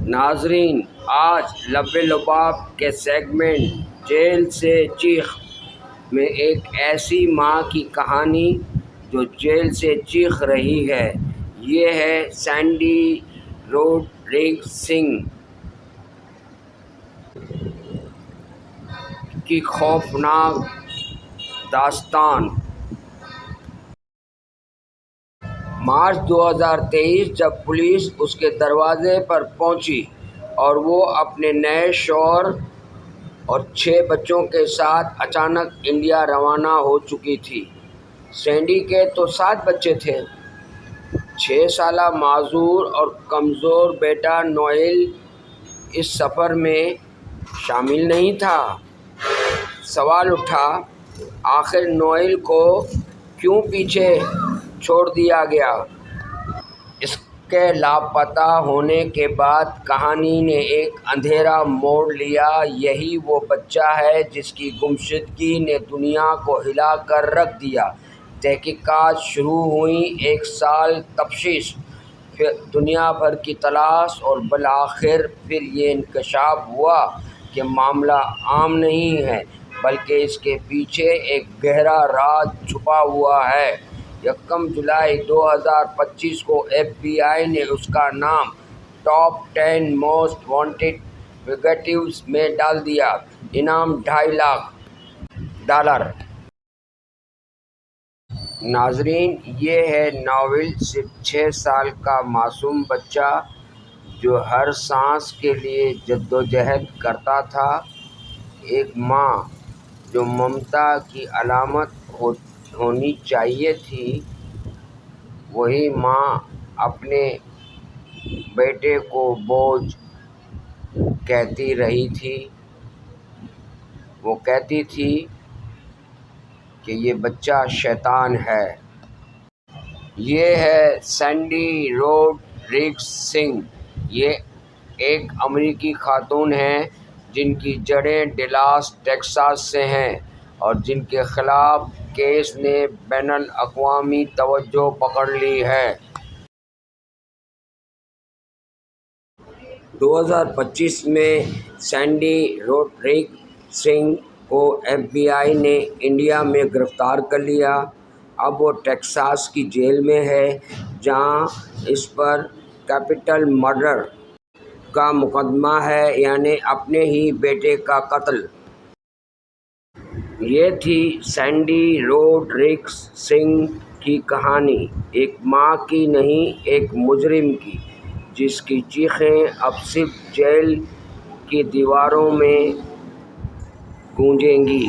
ناظرین، آج لب لباب کے سیگمنٹ جیل سے چیخ میں ایک ایسی ماں کی کہانی جو جیل سے چیخ رہی ہے۔ یہ ہے سینڈی روڈریگز کی خوفناک داستان۔ مارچ 2023 جب پولیس اس کے دروازے پر پہنچی اور وہ اپنے نئے شوہر اور 6 بچوں کے ساتھ اچانک انڈیا روانہ ہو چکی تھی۔ سینڈی کے تو 7 بچے تھے۔ 6 سالہ معذور اور کمزور بیٹا نوئل اس سفر میں شامل نہیں تھا۔ سوال اٹھا، آخر نوئل کو کیوں پیچھے چھوڑ دیا گیا؟ اس کے لاپتہ ہونے کے بعد کہانی نے ایک اندھیرا موڑ لیا۔ یہی وہ بچہ ہے جس کی گمشدگی نے دنیا کو ہلا کر رکھ دیا۔ تحقیقات شروع ہوئیں، 1 سال تفتیش، پھر دنیا بھر کی تلاش اور بالآخر پھر یہ انکشاف ہوا کہ معاملہ عام نہیں ہے بلکہ اس کے پیچھے ایک گہرا راز چھپا ہوا ہے۔ 1 جولائی 2025 کو FBI نے اس کا نام ٹاپ 10 موسٹ وانٹڈ فگیٹیوز میں ڈال دیا۔ انعام $2.5 لاکھ۔ ناظرین، یہ ہے نوئل، صرف 6 سال کا معصوم بچہ جو ہر سانس کے لیے جدوجہد کرتا تھا۔ ایک ماں جو ممتا کی علامت ہونی چاہیے تھی، وہی ماں اپنے بیٹے کو بوجھ کہتی رہی تھی۔ وہ کہتی تھی کہ یہ بچہ شیطان ہے۔ یہ ہے سینڈی روڈریگز۔ یہ ایک امریکی خاتون ہیں جن کی جڑیں ڈلاس ٹیکساس سے ہیں اور جن کے خلاف کیس نے بین الاقوامی توجہ پکڑ لی ہے۔ 2025 میں سینڈی روڈریگز کو FBI نے انڈیا میں گرفتار کر لیا۔ اب وہ ٹیکساس کی جیل میں ہے جہاں اس پر کیپٹل مرڈر کا مقدمہ ہے، یعنی اپنے ہی بیٹے کا قتل۔ یہ تھی سینڈی روڈریگز کی کہانی، ایک ماں کی نہیں، ایک مجرم کی، جس کی چیخیں اب صرف جیل کی دیواروں میں گونجیں گی۔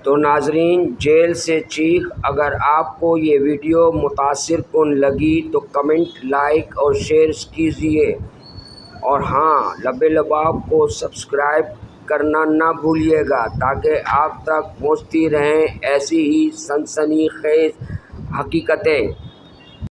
تو ناظرین، جیل سے چیخ، اگر آپ کو یہ ویڈیو متاثر کن لگی تو کمنٹ، لائک اور شیئر کیجیے، اور ہاں، لب لباب کو سبسکرائب کرنا نہ بھولیے گا تاکہ آپ تک پہنچتی رہیں ایسی ہی سنسنی خیز حقیقتیں۔